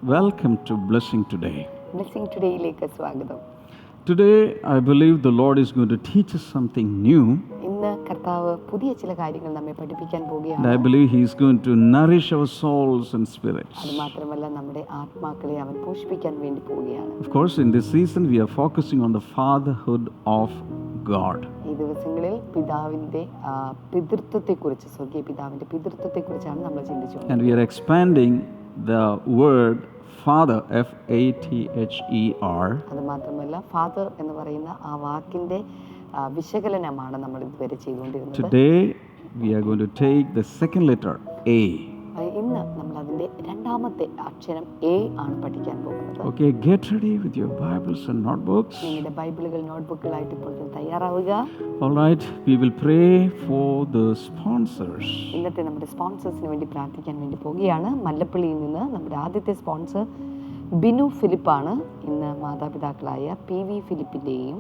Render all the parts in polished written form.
welcome to Blessing Today. Blessing Today-യിലേക്ക് സ്വാഗതം. Today, I believe the Lord is going to teach us something new. ഇന്ന് കർത്താവ് പുതിയ ചില കാര്യങ്ങൾ നമ്മെ പഠിപ്പിക്കാൻ And പോവുകയാണ്. I believe He is going to nourish our souls and spirits. അത് മാത്രമല്ല നമ്മുടെ ആത്മാക്കളെ അവൻ പോഷിപ്പിക്കാൻ വേണ്ടി പോവുകയാണ്. Of course, in this season, we are focusing on the fatherhood of God. ഈ ദിവസങ്ങളിൽ പിതാവിൻ്റെ പിതൃത്വത്തെക്കുറിച്ച്, സ്വർഗീയ പിതാവിൻ്റെ പിതൃത്വത്തെക്കുറിച്ചാണ് നമ്മൾ ചിന്തിച്ചുകൊണ്ടിരിക്കുന്നത്. And we are expanding the word Father, F-A-T-H-E-R. അത് മാത്രമല്ല ഫാദർ എന്ന് പറയുന്ന ആ വാക്കിൻ്റെ വിശകലനമാണ് നമ്മൾ ഇതുവരെ ചെയ്തുകൊണ്ടിരുന്നത്. Today, we are going to take the second letter, A. ഇന്ന് നമ്മൾ അതിൻ്റെ രണ്ടാമത്തെ അക്ഷരം എ ആണ് പഠിക്കാൻ പോകുന്നത്. Okay, get ready with your Bibles and notebooks. നിങ്ങളുടെ ബൈബിളുകൾ നോട്ട്ബുക്കുകളായിട്ട് ഇപ്പോൾ തയ്യാറാവുക. All right, we will pray for the sponsors. ഇന്നത്തെ നമ്മുടെ സ്പോൺസേഴ്സിന് വേണ്ടി പ്രാർത്ഥിക്കാൻ വേണ്ടി പോവുകയാണ്. മല്ലപ്പള്ളിയിൽ നിന്ന് നമ്മുടെ ആദ്യത്തെ സ്പോൺസർ ബിനു ഫിലിപ്പാണ്. ഇന്ന് മാതാപിതാക്കളായ പി വി ഫിലിപ്പിൻ്റെയും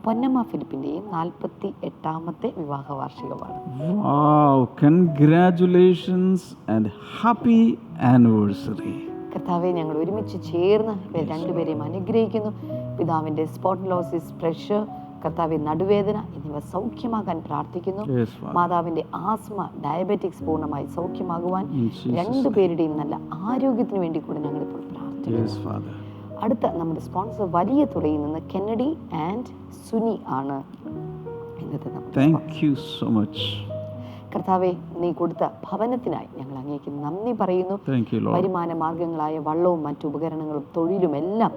പൊന്നമ്മ ഫിലിപ്പിൻ്റെയും 48ാമത്തെ വിവാഹ വാർഷികമാണ്. Wow, congratulations and happy anniversary. കർത്താവെ, ഞങ്ങൾ ഒരുമിച്ച് ചേർന്ന് രണ്ടുപേരെയും അനുഗ്രഹിക്കുന്നു. പിതാവിൻ്റെ സ്പോണ്ടിലോസിസ്, പ്രഷർ, കർത്താവെ നടുവേദന എന്നിവ സൗഖ്യമാകാൻ പ്രാർത്ഥിക്കുന്നു. മാതാവിൻ്റെ ആസ്മ, ഡയബറ്റിക്സ് പൂർണ്ണമായി സൗഖ്യമാകുവാൻ രണ്ടുപേരുടെയും നല്ല ആരോഗ്യത്തിന് വേണ്ടി കൂടെ ഞങ്ങളിപ്പോൾ പ്രാർത്ഥിക്കുന്നു. അടുത്ത നമ്മുടെ സ്പോൺസർ വലിയ തുറയിൽ നിന്ന് കെന്നഡി ആൻഡ് സുനി ആണ് ഇന്നത്തെ നമ്മുടെ. Thank you so much. കർത്താവെ, നീ കൊടുത്ത ഭവനത്തിനായി ഞങ്ങൾ അങ്ങേക്ക് നന്ദി പറയുന്നു. വരുമാന മാർഗങ്ങളായ വള്ളവും മറ്റു ഉപകരണങ്ങളും തൊഴിലും എല്ലാം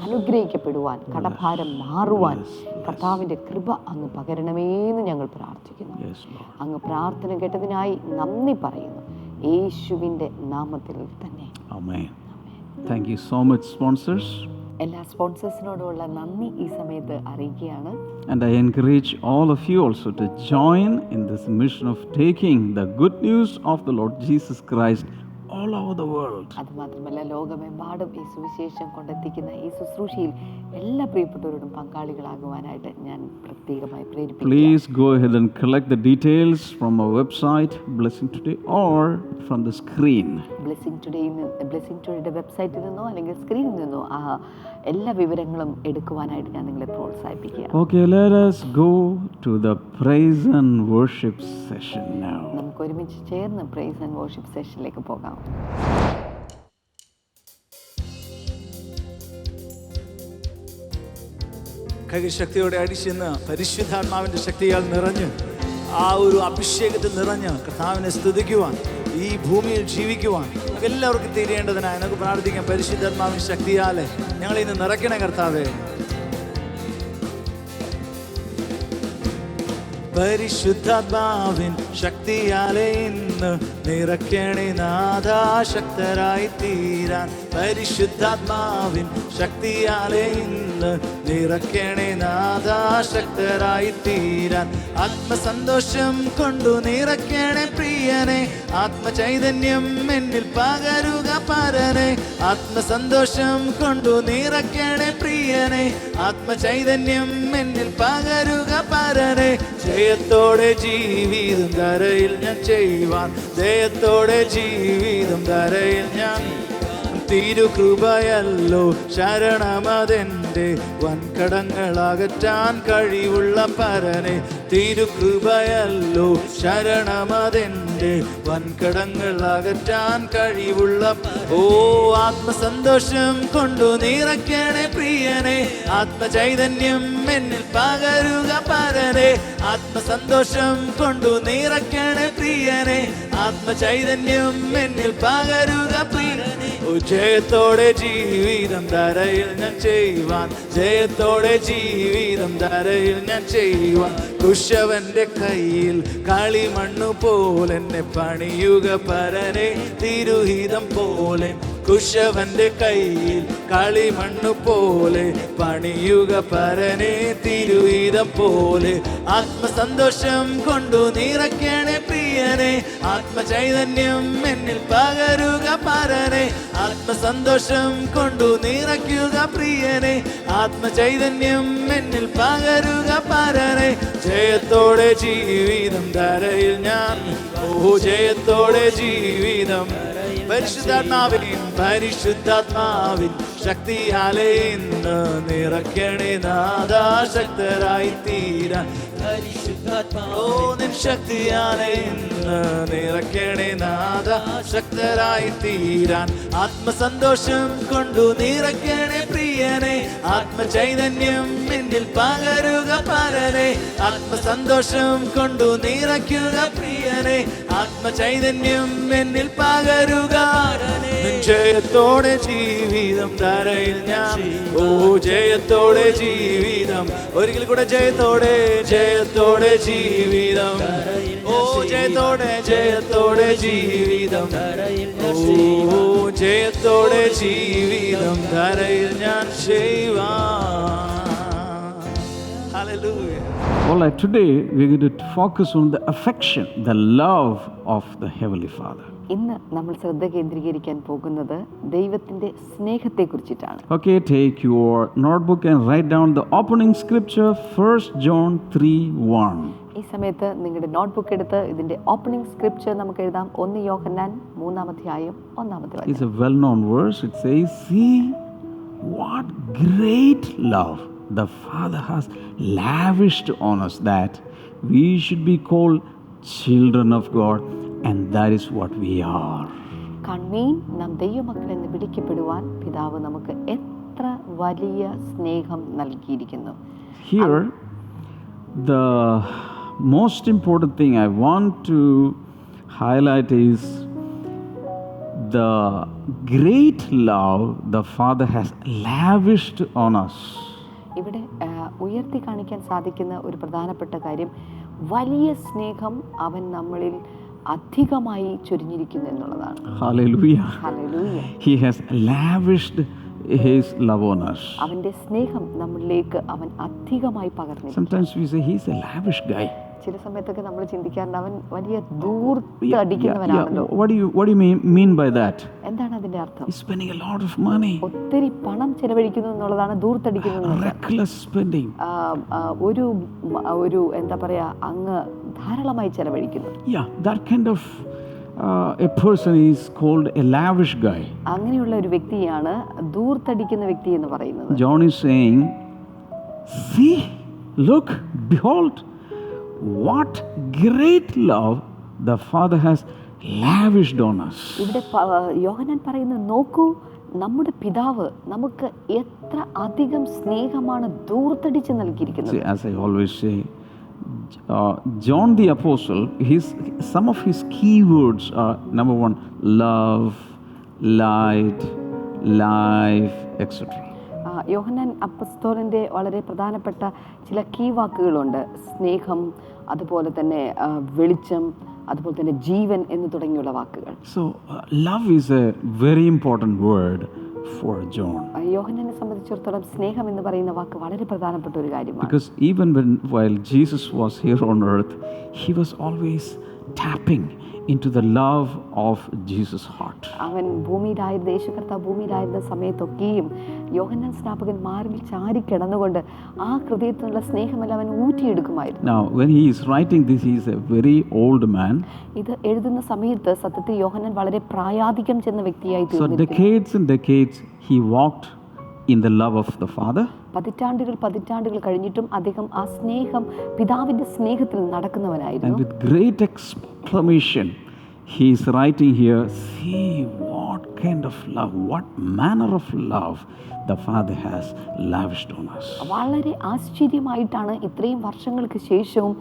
അനുഗ്രഹിക്കപ്പെടുവാൻ, കടഭാരം മാറുവാൻ കർത്താവിൻ്റെ കൃപ അങ്ങ് പകരണമേന്ന് ഞങ്ങൾ പ്രാർത്ഥിക്കുന്നു. അങ്ങ് പ്രാർത്ഥന കേട്ടതിനായി നന്ദി പറയുന്നു, യേശുവിൻ്റെ നാമത്തിൽ തന്നെ. Amen. Thank you so much, sponsors. എല്ലാ സ്പോൺസേഴ്സിനോടുള്ള നന്ദി ഈ സമയത്ത് അറിയിക്കുകയാണ്. And I encourage all of you also to join in this mission of taking the good news of the Lord Jesus Christ all over the world. അത് മാത്രമല്ല ലോകമെമ്പാടും ഈ സുവിശേഷം കൊണ്ടെത്തിക്കുന്ന ഈ ശുശ്രൂഷയിൽ എല്ലാ പ്രിയപ്പെട്ടവരോടും പങ്കാളികളാകുവാനായിട്ട് ഞാൻ പ്രത്യേകമായി പ്രേരിപ്പിക്കുന്നു. Please go ahead and collect the details from our website Blessing Today or from the screen. Blessing ടുഡേയുടെ വെബ്സൈറ്റിൽ നിന്നോ അല്ലെങ്കിൽ സ്ക്രീനിൽ നിന്നോ എല്ലാ വിവരങ്ങളും എടുക്കുവാനായിട്ട് ഞാൻ നിങ്ങളെ പ്രോത്സാഹിപ്പിക്കുക. Okay, let us go to the praise and worship session now. നമുക്ക് ഒരുമിച്ച് ചേർന്ന് പ്രൈസ് ആൻഡ് വർഷിപ്പ് സെഷനിലേക്ക് പോകാം. ശക്തിയോടെ അടിച്ചെന്ന് പരിശുദ്ധാത്മാവിൻ്റെ ശക്തിയാൽ നിറഞ്ഞ് ആ ഒരു അഭിഷേകത്തിൽ നിറഞ്ഞ് കർത്താവിനെ സ്തുതിക്കുവാൻ, ഈ ഭൂമിയിൽ ജീവിക്കുവാൻ നമുക്ക് എല്ലാവർക്കും തീരേണ്ടതിനായി നമുക്ക് പ്രാർത്ഥിക്കാം. പരിശുദ്ധാത്മാവിൻ്റെ ശക്തിയാലെ ഞങ്ങൾ ഇന്ന് നിറയ്ക്കണേ കർത്താവേ. പരിശുദ്ധാത്മാവിൻ ശക്തിയാലെ ഇന്ന് നിറയ്ക്കണേ നാഥാ, ശക്തരായി തീരാൻ. പരിശുദ്ധാത്മാവിൻ ശക്തിയാലെ ഇന്ന് നിറയ്ക്കണേ നാഥാ, ശക്തരായി തീരാൻ. ആത്മസന്തോഷം കൊണ്ടു നിറയ്ക്കണേ പ്രിയനെ, ആത്മചൈതന്യം എന്നിൽ പകരുക പരനെ. ആത്മസന്തോഷം കൊണ്ടു നിറയ്ക്കണേ പ്രിയനെ, ആത്മചൈതന്യം എന്നിൽ പകരുക പരനെ. ജയത്തോടെ ജീവിതം ധരയിൽ ഞാൻ ചെയ്യുവാൻ, ജയത്തോടെ ജീവിതം ധരയിൽ ഞാൻ. തിരുകൃപയല്ലോ ശരണമതെൻ്റെ, വൻകടങ്ങളകറ്റാൻ കഴിവുള്ള പരനെ. തിരുകൃപയല്ലോ ശരണമതെൻ്റെ, വൻകടങ്ങളകറ്റാൻ കഴിവുള്ള. ഓ ആത്മസന്തോഷം കൊണ്ടു നിറയ്ക്കണേ പ്രിയനെ, ആത്മചൈതന്യം എന്നിൽ പകരുക പരനെ. ആത്മസന്തോഷം കൊണ്ടു നിറയ്ക്കണേ പ്രിയനെ, ആത്മചൈതന്യം എന്നിൽ പകരുക പ്രിയനെ. ഓ ജയത്തോടെ ജീവിതം ധരയിൽ ഞാൻ ചെയ്യുവാൻ, ജയത്തോടെ ജീവിതം ധരയിൽ ഞാൻ ചെയ്യുവാൻ. കുശവന്റെ കയ്യിൽ കളിമണ്ണു പോലെന്നെ പണിയുക പരനെ, തിരുഹിതം പോലെ. കുശവന്റെ കയ്യിൽ കളിമണ്ണു പോലെ പണിയുക പരനെ, തിരുഹിതം പോലെ. ആത്മസന്തോഷം കൊണ്ടു നിറയ്ക്കണേ പ്രിയനെ, ആത്മചൈതന്യം എന്നിൽ പകരുക പരനെ. ആത്മസന്തോഷം കൊണ്ടു നിറയ്ക്കുക പ്രിയനെ, ആത്മചൈതന്യം എന്നിൽ പകരുക പരനെ. ജയത്തോടെ ജീവിതം ധരയിൽ ഞാൻ, ഓ ജയത്തോടെ ജീവിതം പരിശുദ്ധാത്മാവിൻ പരിശുദ്ധാത്മാവിൻ ശക്തിയാലെ ഇന്ന് നിറയ്ക്കണേ നാഥാ, ശക്തരായി തീരാൻ ഓ നിൻ ശക്തിയാലെ ഇന്ന് നിറയ്ക്കണേ നാഥാ, ശക്തരായി തീരാൻ ആത്മസന്തോഷം കൊണ്ടു നിറയ്ക്കണേ പ്രിയനെ, ആത്മചൈതന്യം എന്നിൽ പകരുക പരനെ, ആത്മസന്തോഷം കൊണ്ടു നിറയ്ക്കുക പ്രിയനെ, ആത്മചൈതന്യം എന്നിൽ പകരുക. ജയത്തോടെ ജീവിതം ധരയിൽ ഞാൻ, ഓ ജയത്തോടെ ജീവിതം, ഒരിക്കൽ കൂടെ ജയത്തോടെ ജയത്തോടെ ജീവിതം, ഓ ജയത്തോടെ ജയത്തോടെ ജീവിതം, ഓ ജയത്തോടെ ജീവിതം ധരയിൽ ഞാൻ ചെയ്യുവാൻ. Hallelujah. All right, today we're going to focus on the affection, the love of the Heavenly Father. ഇന്ന് നമ്മൾ ശ്രദ്ധ കേന്ദ്രീകരിക്കാൻ പോകുന്നത് ദൈവത്തിന്റെ സ്നേഹത്തെ കുറിച്ചിട്ടാണ്. Okay, take your notebook and write down the opening scripture, 1 John 3:1. ഈ സമയത്ത് നിങ്ങളുടെ നോട്ട്ബുക്ക് എടുത്ത് ഇതിന്റെ ഓപ്പണിംഗ് സ്ക്രിപ്ചർ നമുക്ക് എഴുതാം. 1 യോഹന്നാൻ 3-1 It's a well-known verse. It says, "See what great love the Father has lavished on us, that we should be called children of God, and that is what we are." കൺമീൻ നാം ദൈവമക്കൾ എന്ന് വിളിക്കപ്പെടുവാൻ പിതാവ് നമുക്ക് എത്ര വലിയ സ്നേഹം നൽകിയിരിക്കുന്നു. Here, the most important thing I want to highlight is the great love the Father has lavished on us. ഇവിടെ ഉയർത്തി കാണിക്കാൻ സാധിക്കുന്ന ഒരു പ്രധാനപ്പെട്ട കാര്യം, വലിയ സ്നേഹം അവൻ നമ്മളിൽ അധികമായി ചൊരിഞ്ഞിരിക്കുന്നു എന്നുള്ളതാണ്. Hallelujah. Hallelujah. He has lavished His love on us. അവന്റെ സ്നേഹം നമ്മളിലേക്ക് അവൻ അധികമായി പകർന്നു. Sometimes we say he's a lavish guy. ചില സമയത്തൊക്കെ നമ്മൾ ചിന്തിക്കാറുണ്ട് അവൻ വലിയ ദൂർത്തടിക്കുന്നവനാണല്ലോ. What do you mean by that? എന്താണ് അതിന്റെ അർത്ഥം? He's spending a lot of money. ഒത്തിരി പണം ചെലവഴിക്കുന്നു എന്നുള്ളതാണ് ദൂർത്തടിക്കുന്നത്. Reckless spending. ഒരു എന്താ പറയാ, അങ്ങ് ധാരാളമായി ചെലവഴിക്കുന്നു. Yeah, that kind of a person is called a lavish guy. അങ്ങനെയുള്ള ഒരു വ്യക്തിയാണ് ദൂർത്തടിക്കുന്ന വ്യക്തി എന്ന് പറയുന്നത്. John is saying, "See, look, behold, what great love the Father has lavished on us." ഇവിടെ യോഹന്നാൻ പറയുന്നത്, നോക്കൂ, നമ്മുടെ പിതാവ് നമുക്ക് എത്ര അധികം സ്നേഹമാണ് ദൂർത്തടിച്ച് നൽകിയിരിക്കുന്നത്. See, as I always say, John the Apostle, some of his key words are, number 1, love, light, life, etc. യോഹന്നാൻ അപ്പസ്തോലൻ്റെ വളരെ പ്രധാനപ്പെട്ട ചില കീ വാക്കുകളുണ്ട്. സ്നേഹം, അതുപോലെ തന്നെ വെളിച്ചം, അതുപോലെ തന്നെ ജീവൻ എന്ന് തുടങ്ങിയുള്ള വാക്കുകൾ. So love is a very important word for John. യോഹന്നാനെ സംബന്ധിച്ചിടത്തോളം സ്നേഹം എന്ന് പറയുന്ന വാക്ക് വളരെ പ്രധാനപ്പെട്ട ഒരു കാര്യമാണ്. Because even while Jesus was here on earth, he was always tapping into the love of Jesus' heart. അവൻ ഭൂമിയിലായിരുന്ന യേശു കർത്താവ് ഭൂമിയിലായിരുന്ന സമയത്തൊക്കെയും യോഹന്നാൻ സ്നാപകൻ മാറിൽ ചാരി കിടന്നുകൊണ്ട് ആ ഹൃദയത്തിലുള്ള സ്നേഹമെല്ലാം അവൻ ഊറ്റിയെടുക്കുമായിരുന്നു. Now when he is writing this, he is a very old man. ഇത് എഴുതുന്ന സമയത്ത് സത്യത്തിൽ യോഹന്നാൻ വളരെ പ്രായാധികം ചെന്ന വ്യക്തിയായി So തീർന്നിരിക്കുന്നു. decades and decades he walked in the love of the Father. പതിറ്റാണ്ടുകൾ കഴിഞ്ഞിട്ടും അദ്ദേഹം ആ സ്നേഹം, പിതാവിന്റെ സ്നേഹത്തിൽ നടക്കുന്നവനായിരുന്നു. And with great exclamation he is writing here, "See what kind of love, what manner of love the Father has lavished on us." വളരെ ആശ്ചര്യമായിട്ടാണ് ഇത്രയും വർഷങ്ങൾക്ക് ശേഷവും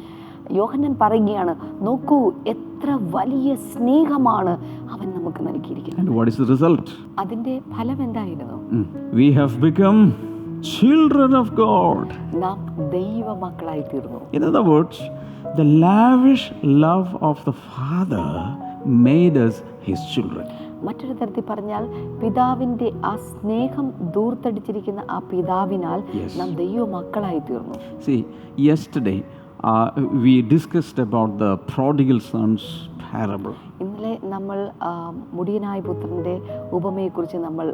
യോഹന്നാൻ പറയുകയാണ്, നോക്കൂ, എത്ര വലിയ സ്നേഹമാണ് അവൻ നമുക്ക് നൽകിയിരിക്കുന്നത്. And what is the result? അതിന്റെ ഫലം എന്തായിരുന്നു? We have become children of God. നാം ദൈവമക്കളായി തീർന്നു. In other words, the lavish love of the Father made us his children. മറ്റൊരു തരത്തിൽ പറഞ്ഞാൽ, പിതാവിന്റെ ആ സ്നേഹം ദൂർത്തടിച്ചിരിക്കുന്ന ആ പിതാവിനാൽ നാം ദൈവമക്കളായി തീർന്നു. See, yesterday we discussed about the prodigal son's parable. ഇന്നലെ നമ്മൾ മുടിയനായ പുത്രന്റെ ഉപമയെക്കുറിച്ച് നമ്മൾ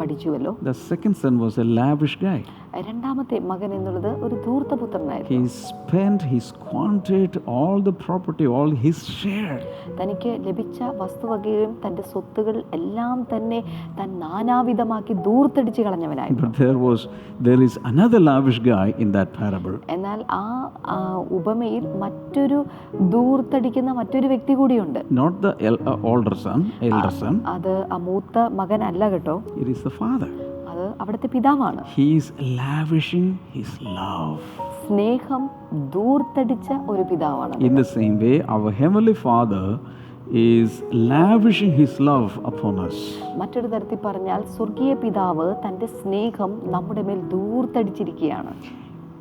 പഠിച്ചുവല്ലോ. The second son was a lavish guy. രണ്ടാമത്തെ മകൻ എന്നുള്ളത് ഒരു ധൂർത്തപുത്രനായിരുന്നു. He squandered all the property, all his share. തനിക്ക് ലഭിച്ച വസ്തുവകയും തന്റെ സ്വത്തുകൾ എല്ലാം തന്നെ താൻ നാനാവിധമാക്കി ധൂർത്തടിച്ച് കളഞ്ഞവനായിരുന്നു. But there is another lavish guy in that parable. എന്നാൽ ആ ഉപമയിൽ മറ്റൊരു ധൂർത്തടിക്കുന്ന മറ്റൊരു വ്യക്തി കൂടിയുണ്ട്. Not the elder son. അത് ആ മൂത്ത മകനല്ല കേട്ടോ. It is the father. അത് അവിടുത്തെ പിതാവാണ്. He is lavishing his love. സ്നേഹം ധൂർത്തടിച്ച ഒരു പിതാവാണ്. In the same way, our heavenly Father is lavishing his love upon us. മറ്റൊരു തരത്തിൽ പറഞ്ഞാൽ സ്വർഗീയ പിതാവ് തന്റെ സ്നേഹം നമ്മുടെ മേൽ ധൂർത്തടിച്ചിരിക്കുകയാണ്.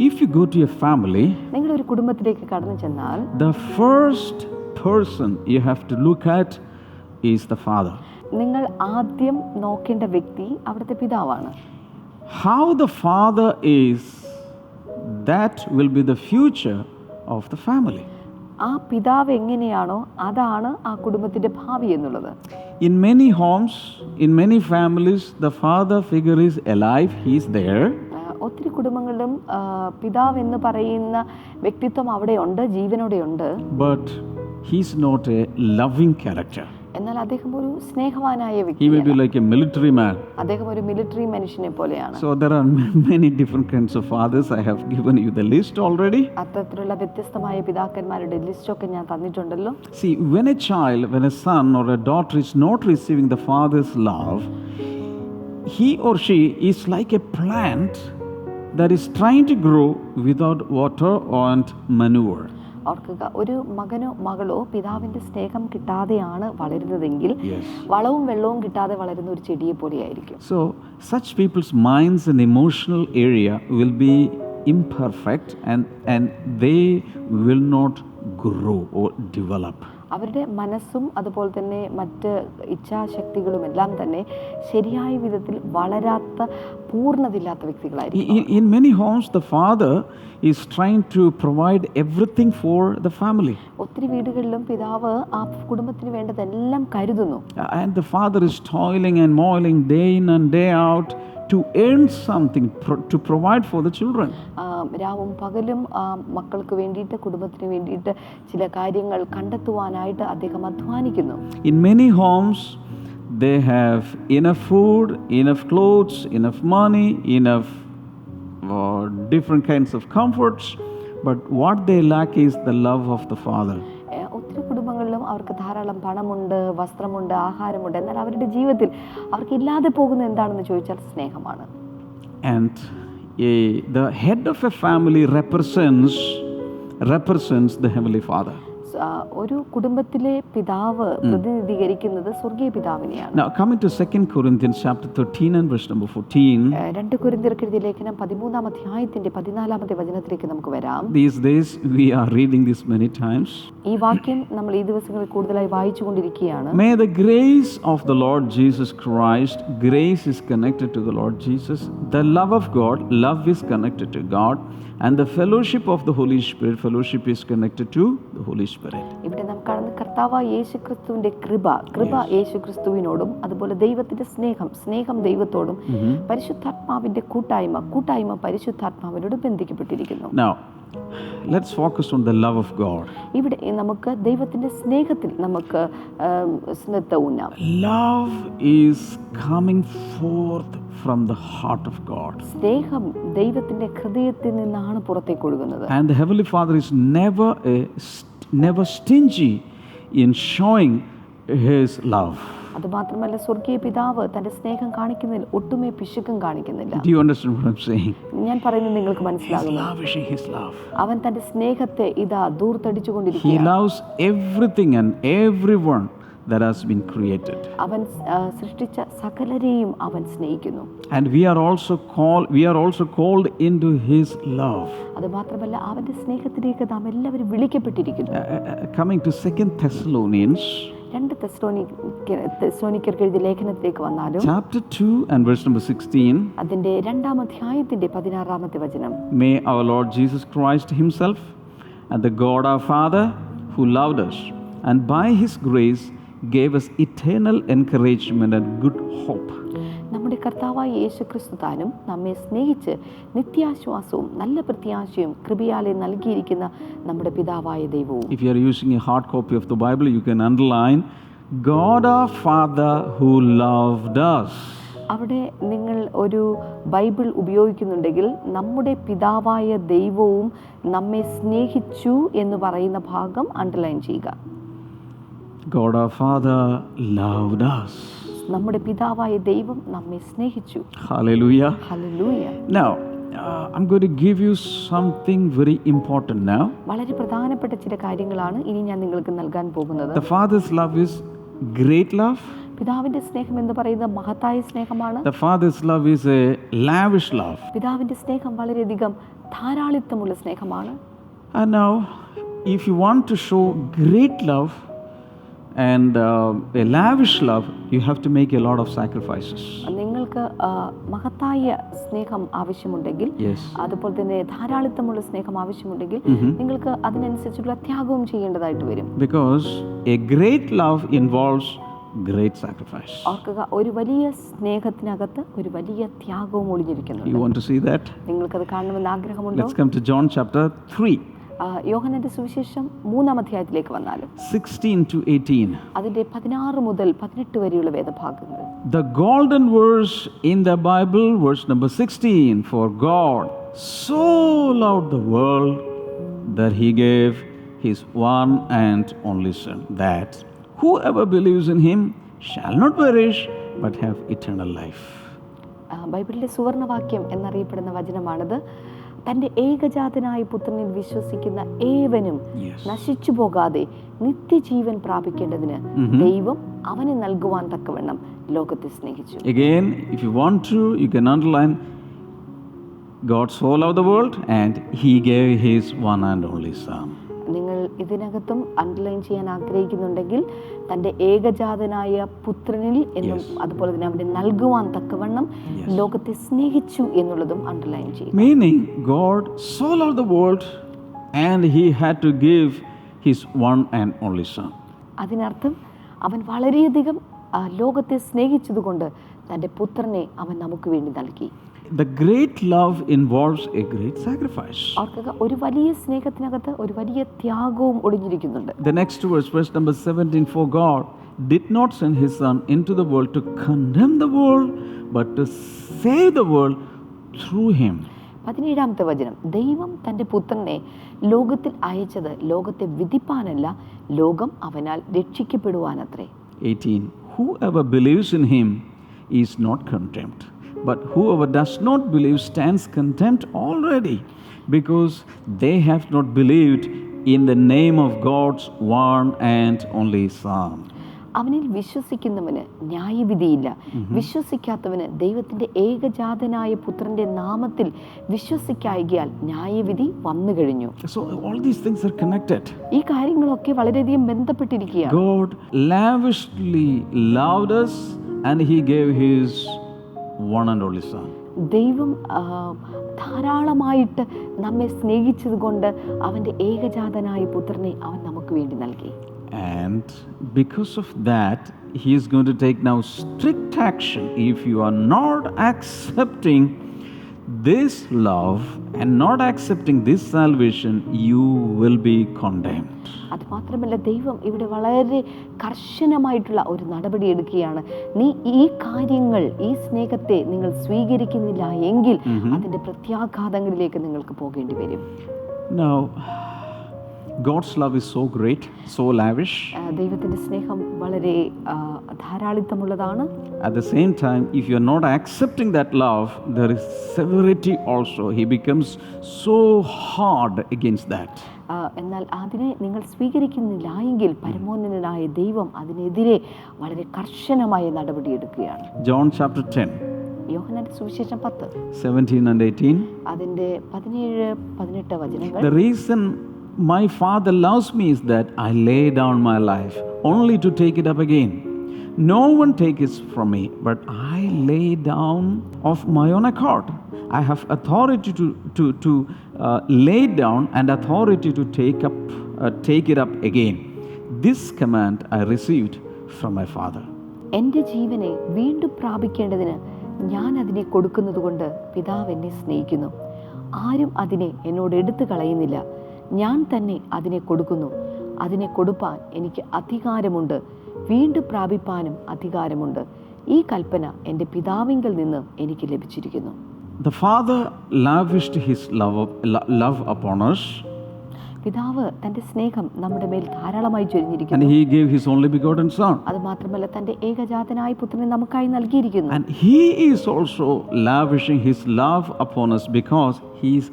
If you go to a family, നിങ്ങളൊരു കുടുംബത്തിലേക്ക് കടന്നു ചെന്നാൽ the first person you have to look at is the father. നിങ്ങൾ ആദ്യം നോക്കേണ്ട വ്യക്തി അവിടുത്തെ പിതാവാണ്. How the father is, that will be the future of the family. ആ പിതാവ് എങ്ങനെയാണോ അതാണ് ആ കുടുംബത്തിന്റെ ഭാവി എന്നുള്ളത്. In many homes, in many families, the father figure is alive, he is there. ഒത്തിരി കുടുംബങ്ങളിലും പിതാവ് എന്ന് പറയുന്ന വ്യക്തിത്വം അവിടെയുണ്ട്, ജീവനോടെയുണ്ട്. But he's not a loving character. എന്നാൽ അദ്ദേഹം ഒരു സ്നേഹവാനായ He may വ്യക്തിയാണ്. be like a military man. അദ്ദേഹം ഒരു മിലിറ്ററി മനുഷ്യനെ പോലെയാണ്. So there are many different kinds of fathers. I have given you the list already. അത്തരത്തിലുള്ള വ്യത്യസ്തമായ പിതാക്കന്മാരുടെ ലിസ്റ്റൊക്കെ ഞാൻ തന്നിട്ടുണ്ടല്ലോ. See, when a son or a daughter is not receiving the father's love, he or she is like a plant that is trying to grow without water and manure. ഓർക്കുക, ഒരു മകനോ മകളോ പിതാവിന്റെ സ്നേഹം കിട്ടാതെയാണ് വളരുന്നതെങ്കിൽ Yes. വളവും വെള്ളവും കിട്ടാതെ വളരുന്ന ഒരു ചെടിയെ പോലെയായിരിക്കും. So such people's minds and emotional area will be imperfect and they will not grow or develop. അവരുടെ മനസ്സും അതുപോലെ തന്നെ മറ്റ് ഇച്ഛാശക്തികളും എല്ലാം തന്നെ ശരിയായ വിധത്തിൽ വളരാത്ത പൂർണ്ണതയില്ലാത്ത വ്യക്തികളായിരിക്കും. In many homes, the father is trying to provide everything for the family. ഒത്തിരി വീടുകളിലും പിതാവ് ആ കുടുംബത്തിന് വേണ്ടതെല്ലാം കരുതുന്നു. And the father is toiling and moiling day in and day out to earn something to provide for the children. രാവും പകലും മക്കൾക്ക് വേണ്ടിയിട്ട് കുടുംബത്തിന് വേണ്ടിയിട്ട് ചില കാര്യങ്ങൾ കണ്ടെത്തുവാനായിട്ട് അദ്ദേഹം അധ്വാനിക്കുന്നു. In many homes, they have enough food, enough clothes, enough money, enough different kinds of comforts, but what they lack is the love of the father. ഒത്തിരി കുടുംബങ്ങളിലും അവർക്ക് ധാരാളം പണമുണ്ട്, വസ്ത്രമുണ്ട്, ആഹാരമുണ്ട്, എന്നാൽ അവരുടെ ജീവിതത്തിൽ അവർക്ക് ഇല്ലാതെ പോകുന്നത് എന്താണെന്ന് ചോദിച്ചാൽ സ്നേഹമാണ്. And the head of a family represents the heavenly father. ഒരു കുടുംബത്തിലെ പിതാവ് പ്രതിനിധീകരിക്കുന്നത് സ്വർഗീയ പിതാവിനെയാണ്. Now coming to 2 Corinthians chapter 13 and verse number 14. 2 കൊരിന്ത്യർക്ക് എഴുതിയ ലേഖനം 13-ാം അധ്യായത്തിന്റെ 14-ാമത്തെ വചനത്തിലേക്ക് നമുക്ക് വരാം. These days we are reading this many times. ഈ വാക്യം നമ്മൾ ഈ ദിവസങ്ങളിൽ കൂടുതലായി വായിച്ചുകൊണ്ടിരിക്കുകയാണ്. May the grace of the Lord Jesus Christ, grace is connected to the Lord Jesus, the love of God, love is connected to God, and the fellowship of the Holy Spirit, fellowship is connected to the Holy Spirit. ഇവിടെ നാം കാണുന്ന കർത്താവായ യേശുക്രിസ്തുവിന്റെ കൃപ യേശുക്രിസ്തുവിനോടും അതുപോലെ ദൈവത്തിന്റെ സ്നേഹം ദൈവത്തോടും പരിശുദ്ധാത്മാവിന്റെ കൂട്ടായ്മ പരിശുദ്ധാത്മാവിനോട് ബന്ധിക്കപ്പെട്ടിരിക്കുന്നു. Now let's focus on the love of God. ഇവിടെ നമുക്ക് ദൈവത്തിന്റെ സ്നേഹത്തിൽ നമുക്ക് ശ്രദ്ധ ഊന്നാം. Love is coming forth from the heart of God. സ്നേഹം ദൈവത്തിന്റെ ഹൃദയത്തിൽ നിന്നാണ് പുറത്തേക്ക് ഒഴുകുന്നത്. And the heavenly Father is never stingy in showing his love. അതുമാത്രമല്ല സ്വർഗീയ പിതാവ് തന്റെ സ്നേഹം കാണിക്കുന്നതിൽ ഒട്ടുമേ പിശുക്കും കാണിക്കുന്നില്ല. Do you understand what I'm saying? ഞാൻ പറയുന്നത് നിങ്ങൾക്ക് മനസ്സിലാകുന്നു. Lavishing his love. അവൻ തന്റെ സ്നേഹത്തെ ഇതാ ദൂർത്തടിച്ചുകൊണ്ടിരിക്കുകയാണ്. He loves everything and everyone that has been created. അവൻ സൃഷ്ടിച്ച സകലരെയും അവൻ സ്നേഹിക്കുന്നു. And we are also called into his love. അതുമാത്രമല്ല അവന്റെ സ്നേഹത്തിലേക്ക് നാം എല്ലാവരും വിളിക്കപ്പെട്ടിരിക്കുന്നു. Coming to 2 Thessalonians 2 തെസ്സലോനിക്കർക്ക് എഴുതിയ ലേഖനത്തിലേക്ക് വന്നാലും chapter 2 and verse number 16. അതിന്റെ 2-ാം അധ്യായത്തിന്റെ 16-ാമത്തെ വചനം. May our Lord Jesus Christ himself and the God our Father who loved us and by His grace gave us eternal encouragement and good hope. നമ്മുടെ കർത്താവായ യേശുക്രിസ്തു താനും നമ്മെ സ്നേഹിച്ച് നിത്യാശ്വാസവും നല്ല പ്രത്യാശയും കൃപയാലെ നൽകിയിരിക്കുന്ന നമ്മുടെ പിതാവായ ദൈവവും. If you are using a hard copy of the Bible, you can underline God our Father who loved us. അവിടെ നിങ്ങൾ ഒരു ബൈബിൾ ഉപയോഗിക്കുന്നുണ്ടെങ്കിൽ നമ്മുടെ പിതാവായ ദൈവവും നമ്മെ സ്നേഹിച്ചു എന്ന് പറയുന്ന ഭാഗം അണ്ടർലൈൻ ചെയ്യുക. God our Father loved us. നമ്മുടെ പിതാവായ ദൈവം നമ്മെ സ്നേഹിച്ചു. Hallelujah. Hallelujah. Now, I'm going to give you something very important now. വളരെ പ്രധാനപ്പെട്ട ചില കാര്യങ്ങളാണ് ഇനി ഞാൻ നിങ്ങൾക്ക് നൽകാൻ പോകുന്നത്. The Father's love is great love. പിതാവിന്റെ സ്നേഹം എന്ന് പറയുന്നത് മഹത്തായ സ്നേഹമാണ്. The Father's love is a lavish love. പിതാവിന്റെ സ്നേഹം വളരെയധികം ധാരാളിത്തമുള്ള സ്നേഹമാണ്. And now, if you want to show great love and a lavish love, you have to make a lot of sacrifices. നിങ്ങൾക്ക് മഹത്തായ സ്നേഹം ആവശ്യമുണ്ടെങ്കിൽ, Yes. അതുപോലെ തന്നെ ധാരാളിത്തമുള്ള സ്നേഹം ആവശ്യമുണ്ടെങ്കിൽ നിങ്ങൾക്ക് അതിനനുസരിച്ചുള്ള ത്യാഗവും ചെയ്യേണ്ടതായിട്ട് വരും. Because a great love involves great sacrifice. ഓർക്കുക, ഒരു വലിയ സ്നേഹത്തിനകത്ത് ഒരു വലിയ ത്യാഗവും ഒളിഞ്ഞിരിക്കുന്നുണ്ട്. You want to see that? നിങ്ങൾക്കത് കാണണമെന്ന് ആഗ്രഹമുണ്ടോ? Let's come to John chapter 3. യോഹന്നാന്റെ സുവിശേഷം 3-ാം അധ്യായത്തിലേക്ക് വന്നാലും 16 to 18. അതിന്റെ 16 മുതൽ 18 വരെയുള്ള വേദഭാഗങ്ങൾ. The golden verse in the Bible, verse number 16, for God so loved the world that He gave His one and only Son, that whoever believes in Him shall not perish but have eternal life. ബൈബിളിലെ സുവർണവാക്യം എന്നറിയപ്പെടുന്ന വചനമാണത്. തൻ്റെ ഏകജാതനായ പുത്രനിൽ വിശ്വസിക്കുന്ന ഏവനും നശിച്ചു പോകാതെ നിത്യജീവൻ പ്രാപിക്കേണ്ടതിന് ദൈവം അവനെ നൽകുവാൻ തക്കവണ്ണം ലോകത്തെ സ്നേഹിച്ചു. Again, if you want to, you can underline God so loved the world and He gave His one and only Son. നിങ്ങൾ ഇതിനകത്തും അണ്ടർലൈൻ ചെയ്യാൻ ആഗ്രഹിക്കുന്നുണ്ടെങ്കിൽ തൻ്റെ ഏകജാതനായ പുത്രനിൽ എന്നും അതുപോലെ തന്നെ അവനെ നൽകുവാൻ തക്കവണ്ണം ലോകത്തെ സ്നേഹിച്ചു എന്നുള്ളതും അണ്ടർലൈൻ ചെയ്യും. Meaning, God so loved the world and He had to give His one and only Son. അതിനർത്ഥം അവൻ വളരെയധികം ലോകത്തെ സ്നേഹിച്ചതുകൊണ്ട് തൻ്റെ പുത്രനെ അവൻ നമുക്ക് വേണ്ടി നൽകി. The great love involves a great sacrifice. ഓർക്കുക, ഒരു വലിയ സ്നേഹത്തിനകത്ത് ഒരു വലിയ ത്യാഗവും ഒളിഞ്ഞിരിക്കുന്നുണ്ട്. The next verse, verse number 17, for God did not send His Son into the world to condemn the world, but to save the world through Him. 17-ാമത്തെ വചനം, ദൈവം തൻ്റെ പുത്രനെ ലോകത്തിൽ അയച്ചത് ലോകത്തെ വിധിപ്പാനല്ല, ലോകം അവനാൽ രക്ഷിക്കപ്പെടുവാനത്രേ. 18, whoever believes in Him is not condemned, but whoever does not believe stands condemned already, because they have not believed in the name of God's one and only Son. അവനിൽ വിശ്വസിക്കുന്നവന് ന്യായവിധിയില്ല, വിശ്വസിക്കാത്തവന് ദൈവത്തിൻ്റെ ഏകജാതനായ പുത്രൻ്റെ നാമത്തിൽ വിശ്വസിക്കായികയാൽ ന്യായവിധി വന്നു കഴിഞ്ഞു. So all these things are connected. ഈ കാര്യങ്ങളൊക്കെ വളരെയധികം ബന്ധപ്പെട്ടിരിക്കുകയാണ്. God lavishly loved us and He gave His one and only Son. ദൈവം ധാരാളമായിട്ട് നമ്മെ സ്നേഹിച്ചത് കൊണ്ട് അവൻ്റെ ഏകജാതനായ പുത്രനെ അവൻ നമുക്ക് വേണ്ടി നൽകി. And because of that, He is going to take now strict action. If you are not accepting this love and not accepting this salvation, you will be condemned. അതുമാത്രമല്ല, ദൈവം ഇവിടെ വളരെ കർശനമായിട്ടുള്ള ഒരു നടപടി എടുക്കുകയാണ്. നീ ഈ കാര്യങ്ങൾ, ഈ സ്നേഹത്തെ നിങ്ങൾ സ്വീകരിക്കുന്നില്ല എങ്കിൽ അതിൻ്റെ പ്രത്യാഘാതങ്ങളിലേക്ക് നിങ്ങൾക്ക് പോകേണ്ടി വരും. Now, God's love is so great, so lavish. ദൈവത്തിൻ്റെ സ്നേഹം വളരെ ധാരാളിത്തമുള്ളതാണ്. At the same time, if you are not accepting that love, there is severity also. He becomes so hard against that. എന്നാൽ അതിനെ നിങ്ങൾ സ്വീകരിക്കുന്നില്ല എങ്കിൽ പരമോന്നതനായ ദൈവം അതിനെതിരെ വളരെ കർശനമായ നടപടിയെടുക്കുകയാണ്. John chapter 10. യോഹന്നാന്റെ സുവിശേഷം 10, 17 and 18. അതിൻ്റെ 17-18 വചനങ്ങൾ. The reason my Father loves me is that I lay down my life only to take it up again. No one takes it from me, but I lay down of my own accord. I have authority to lay down and authority to take it up again. this command I received from my Father. എൻ്റെ ജീവനെ വീണ്ടും പ്രാപിക്കേണ്ടതിന് ഞാൻ അതിനെ കൊടുക്കുന്നത് കൊണ്ട് പിതാവ് എന്നെ സ്നേഹിക്കുന്നു. ആരും അതിനെ എന്നോട് എടുത്തു കളയുന്നില്ല, ഞാൻ തന്നെ അതിനെ കൊടുക്കുന്നു. അതിനെ കൊടുപ്പാൻ എനിക്ക് അധികാരമുണ്ട്, വീണ്ടും പ്രാപിപ്പാനും അധികാരമുണ്ട്. ഈ കൽപ്പന എൻ്റെ പിതാവിങ്കൽ നിന്ന് എനിക്ക് ലഭിച്ചിരിക്കുന്നു. The Father lavished his love upon us. പിതാവ് തൻ്റെ സ്നേഹം നമ്മുടെ മേൽ ധാരാളമായി And ചൊരിഞ്ഞിരിക്കുന്നു. he gave his only begotten Son. അത് മാത്രമല്ല തൻ്റെ ഏകജാതനായ പുത്രനെ നമുക്കായി നൽകിയിരിക്കുന്നു. And he is also lavishing his love upon us because he is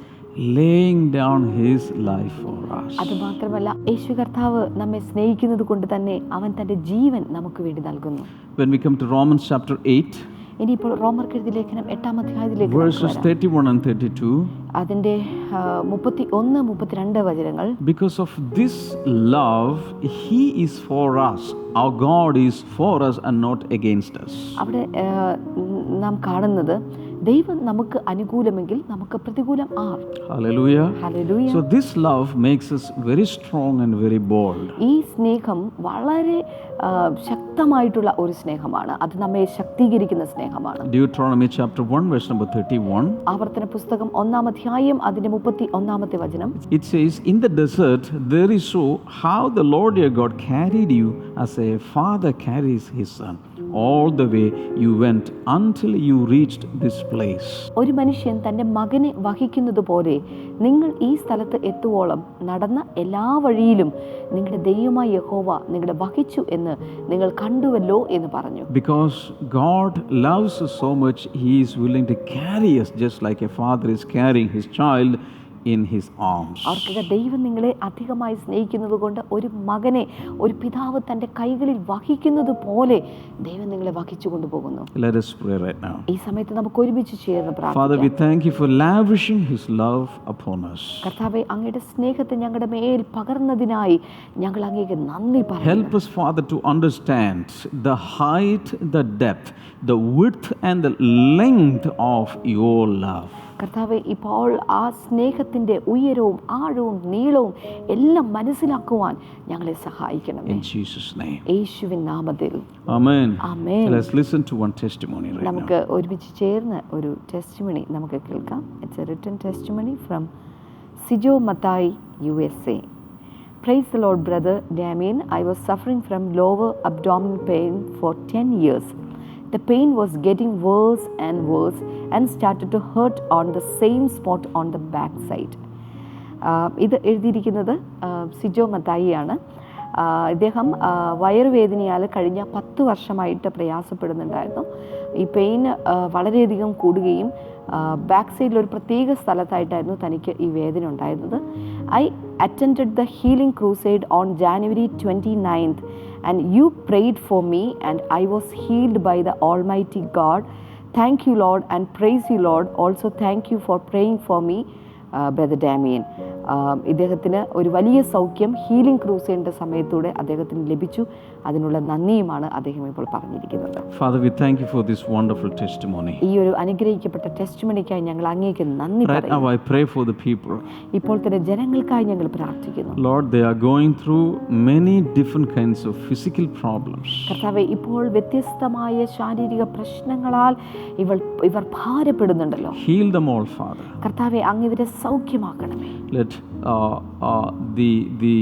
laying down his life for us. അത് മാത്രമല്ല യേശു കർത്താവ് നമ്മെ സ്നേഹിക്കുന്നത് കൊണ്ട് തന്നെ അവൻ തൻ്റെ ജീവൻ നമുക്ക് വേണ്ടി നൽകുന്നു. When we come to Romans chapter 8, ഇനിയിപ്പോൾ റോമർക്കെഴുതിയ ലേഖനം 8-ാം അധ്യായത്തിലേക്ക് verses 31 and 32, അതിൻ്റെ 31-32 വചനങ്ങൾ. because of this love he is for us, our God is for us and not against us. അവിടെ നാം കാണുന്നത് ദൈവം നമുക്ക് അനുകൂലമെങ്കിൽ നമുക്ക് പ്രതികൂലം R. Hallelujah. Hallelujah. So this love makes us very strong and very bold. ഈ സ്നേഹം വളരെ ശക്തമായിട്ടുള്ള ഒരു സ്നേഹമാണ്. അത് നമ്മെ ശക്തീകരിക്കുന്ന സ്നേഹമാണ്. Deuteronomy chapter 1 verse number 31. ആവർത്തന പുസ്തകം 1-ാം അധ്യായം അതിന്റെ 31-ാമത്തെ വചനം. It says, in the desert there is so how the Lord your God carried you as a father carries his son. All the way you went until you reached this place. ഒരു മനുഷ്യൻ തൻ്റെ മകനെ വഹിക്കുന്നത് പോലെ നിങ്ങൾ ഈ സ്ഥലത്ത് എത്തുവോളം നടന്ന എല്ലാ വഴിയിലും നിങ്ങളുടെ ദൈവമായ യഹോവ നിങ്ങളെ വഹിച്ചു എന്ന് നിങ്ങൾ കണ്ടുവല്ലോ എന്ന് പറഞ്ഞു. Because God loves us so much, he is willing to carry us just like a father is carrying his child in his arms. അവർക്ക് ദൈവം നിങ്ങളെ അധികമായി സ്നേഹിക്കുന്നത് കൊണ്ട് ഒരു മകനെ ഒരു പിതാവ് തൻ്റെ കൈകളിൽ വഹിക്കുന്നത് പോലെ ദൈവം നിങ്ങളെ വഹിച്ചു കൊണ്ടുപോകുന്നു. Let us pray right now. ഈ സമയത്ത് നമുക്ക് ഒരുമിച്ച് ചേർന്ന് Father, we പ്രാർത്ഥിക്കാം. thank you for lavishing his love upon us. കർത്താവേ, അങ്ങയുടെ സ്നേഹത്തെ ഞങ്ങളുടെ മേൽ പകർന്നതിനായി ഞങ്ങൾ അങ്ങേക്ക് നന്ദി Help പറയുന്നു. us, Father, to understand the height, the depth, the width and the length of your love. കർത്താവേ, ഇപ്പോൾ ആ സ്നേഹത്തിൻ്റെ ഉയരവും ആഴവും നീളവും എല്ലാം മനസ്സിലാക്കുവാൻ ഞങ്ങളെ സഹായിക്കണമേ. In Jesus' name. യേശുവിൻ നാമത്തിൽ Amen. Amen. Let's listen to one testimony right now. നമുക്ക് ഒരുമിച്ച് ചേർന്ന് ഒരു ടെസ്റ്റിമണി നമുക്ക് കേൾക്കാം. It's A written testimony from Sijo Mathai, USA. Praise the Lord, brother Damien. I was suffering from lower abdominal pain for 10 years. The pain was getting worse and worse and started to hurt on the same spot on the back side. ഇത് എഴുതിയിരിക്കുന്നത് സിജോ മത്തായിയാണ്. ഇദ്ദേഹം വയറുവേദനയാൽ കഴിഞ്ഞ 10 വർഷമായിട്ട് പ്രയാസപ്പെടുന്നുണ്ടായിരുന്നു. ഈ pain വളരെയധികം കൂടുകയും back സൈഡിൽ ഒരു പ്രത്യേക സ്ഥലത്തായിട്ടായിരുന്നു തനിക്ക് ഈ വേദന ഉണ്ടായിരുന്നത്. I attended the healing crusade on January 29th and you prayed for me and I was healed by the Almighty God. Thank you, Lord, and praise you, Lord. Also thank you for praying for me, Brother Damien. ഇദ്ദേഹത്തിന് ഒരു വലിയ സൗഖ്യം healing ക്രൂസേഡിൻ്റെ സമയത്തൂടെ അദ്ദേഹത്തിന് ലഭിച്ചു. അതിനുള്ള നന്ദിയുമാണ് അദ്ദേഹം ഇപ്പോൾ പറഞ്ഞിരിക്കുന്നത്. Father, we thank you for this wonderful testimony. ഈ ഒരു അനുഗ്രഹിക്കപ്പെട്ട ടെസ്റ്റിമണിക്കായി ഞങ്ങൾ അങ്ങേക്ക് നന്ദി Right now പറയുന്നു. I pray for the people. ഇപ്പോൾ തന്നെ ജനങ്ങൾക്കായി ഞങ്ങൾ പ്രാർത്ഥിക്കുന്നു. Lord, they are going through many different kinds of physical problems. കർത്താവേ, ഇപ്പോൾ വ്യത്യസ്തമായ ശാരീരിക പ്രശ്നങ്ങളാൽ ഇവർ ഭാരപ്പെടുന്നുണ്ടല്ലോ. Heal them all, Father. കർത്താവേ, അങ്ങ് ഇവരെ സൗഖ്യമാക്കണമേ. Let the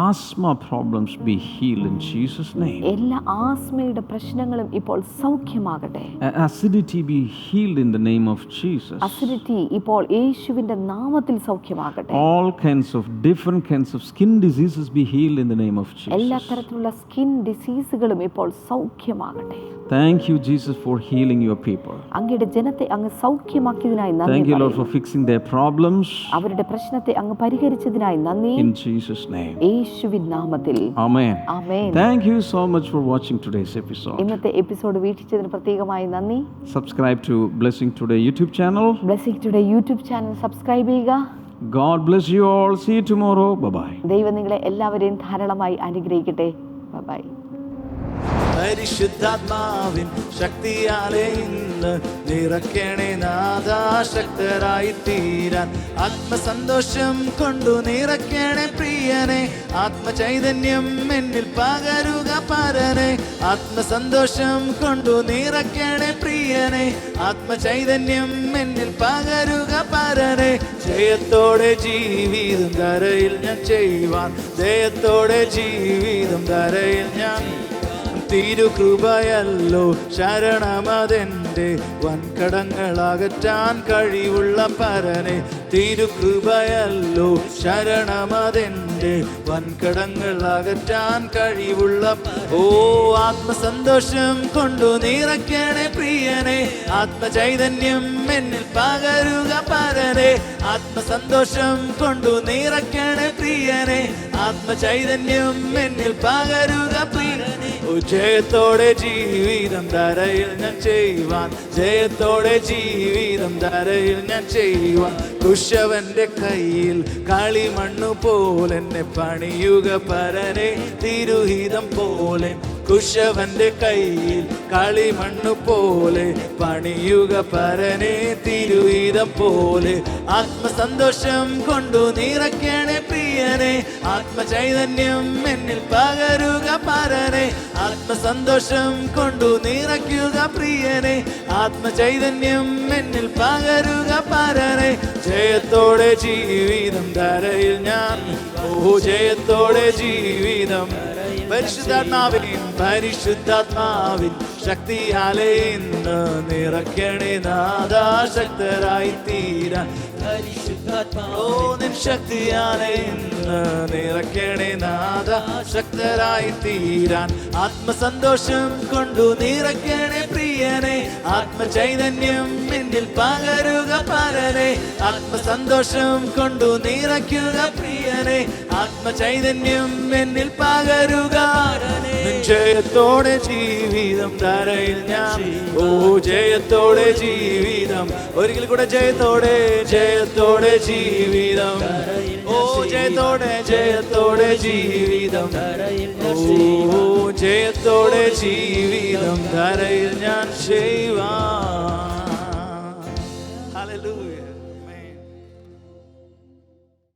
asthma problems be healed in Jesus' name. എല്ലാ ആസ്മയുടെ പ്രശ്നങ്ങളും ഇപ്പോൾ സൗഖ്യമാകട്ടെ. Acidity be healed in the name of Jesus. Acidity ഇപ്പോൾ യേശുവിന്റെ നാമത്തിൽ സൗഖ്യമാകട്ടെ. All kinds of different kinds of skin diseases be healed in the name of എല്ലാ Jesus. തരത്തിലുള്ള സ്കിൻ ഡിസീസുകളും ഇപ്പോൾ സൗഖ്യമാകട്ടെ. Thank you, Jesus, for healing your people. അങ്ങയുടെ ജനത്തെ അങ്ങ് സൗഖ്യമാക്കിയതിനായി Thank നന്ദി you, Lord, പറയുന്നു. for fixing their problems. അവരുടെ പ്രശ്നത്തെ അങ്ങ് പരിഹരിച്ചതിനായി നന്ദി. In Jesus' name. യേശുവിൻ നാമത്തിൽ Amen. Amen. Thank you so much for watching today's episode. ഇന്നത്തെ എപ്പിസോഡ് വീക്ഷിച്ചതിന് പ്രത്യേകമായി നന്ദി. Subscribe to Blessing Today YouTube channel. Blessing today YouTube channel subscribe ചെയ്യുക. God bless you all. See you tomorrow. Bye-bye. ദൈവം നിങ്ങളെ എല്ലാവരെയും ധാരാളമായി അനുഗ്രഹിക്കട്ടെ. ബൈ. പരിശുദ്ധാത്മാവിൻ ശക്തിയാലെ ഇന്ന് നിറയ്ക്കണേ നാഥാ ശക്തരായി തീരാൻ. ആത്മസന്തോഷം കൊണ്ടു നിറയ്ക്കണേ പ്രിയനെ, ആത്മചൈതന്യം എന്നിൽ പകരുക പരനെ. ആത്മസന്തോഷം കൊണ്ടു നിറയ്ക്കണേ പ്രിയനെ, ആത്മചൈതന്യം എന്നിൽ പകരുക പരനെ. ജയത്തോടെ ജീവിതം ധരയിൽ ഞാൻ ചെയ്യുവാൻ, ജയത്തോടെ ജീവിതം ധരയിൽ ഞാൻ. തിരുകൃപയല്ലോ ശരണമതെൻ്റെ, വൻകടങ്ങളകറ്റാൻ കഴിവുള്ള പരനെ. തിരുകൃപയല്ലോ ശരണമതെൻ്റെ, വൻകടങ്ങളകറ്റാൻ കഴിവുള്ള. ഓ ആത്മസന്തോഷം കൊണ്ടു നിറയ്ക്കണേ പ്രിയനെ, ആത്മചൈതന്യം എന്നിൽ പകരുക പരനെ. ആത്മസന്തോഷം കൊണ്ടു നിറയ്ക്കണേ പ്രിയനെ, ആത്മചൈതന്യം എന്നിൽ പകരുക പ്രിയനെ. ഓ ജയത്തോടെ ജീവിതം ധരയിൽ ഞാൻ ചെയ്യുവാൻ, ജയത്തോടെ ജീവിതം ധരയിൽ ഞാൻ ചെയ്യുവാൻ. കുശവന്റെ കയ്യിൽ കളിമണ്ണു പോലെന്നെ പണിയുക പരനെ, തിരുഹിതം പോലെ. കുശവന്റെ കയ്യിൽ കളിമണ്ണു പോലെ പണിയുക പരനെ, തിരുഹിതം പോലെ. ആത്മസന്തോഷം കൊണ്ടു നിറയ്ക്കണേ പ്രിയനെ, ആത്മചൈതന്യം എന്നിൽ പകരുക പരനെ. ആത്മസന്തോഷം കൊണ്ടു നിറയ്ക്കുക പ്രിയനെ, ആത്മചൈതന്യം എന്നിൽ പകരുക പരനെ. ജയത്തോടെ ജീവിതം ധരയിൽ ഞാൻ, ഓ ജയത്തോടെ ജീവിതം. പരിശുദ്ധാത്മാവിൻ പരിശുദ്ധാത്മാവിൻ ശക്തിയാലെ ഇന്ന് നിറയ്ക്കണേ നാഥാ ശക്തരായി തീരാൻ. ഓ നിൻ ശക്തിയാലെ ഇന്ന് നിറയ്ക്കണേ നാഥാ ശക്തരായി തീരാൻ. ആത്മസന്തോഷം കൊണ്ടു നിറയ്ക്കണേ പ്രിയനെ, ആത്മചൈതന്യം എന്നിൽ പകരുക പരനെ. ആത്മസന്തോഷം കൊണ്ടു നിറയ്ക്കുക പ്രിയനെ, ആത്മചൈതന്യം എന്നിൽ പകരുക. ജയത്തോടെ ജീവിതം ധരയിൽ ഞാൻ, ഓ ജയത്തോടെ ജീവിതം. ഒരിക്കൽ കൂടെ ജയത്തോടെ, ജയത്തോടെ ജീവിതം. ഓ ജയത്തോടെ, ജയത്തോടെ ജീവിതം. ഓ ജയത്തോടെ ജീവിതം ധരയിൽ ഞാൻ ചെയ്യുവാൻ. ഹല്ലേലൂയ.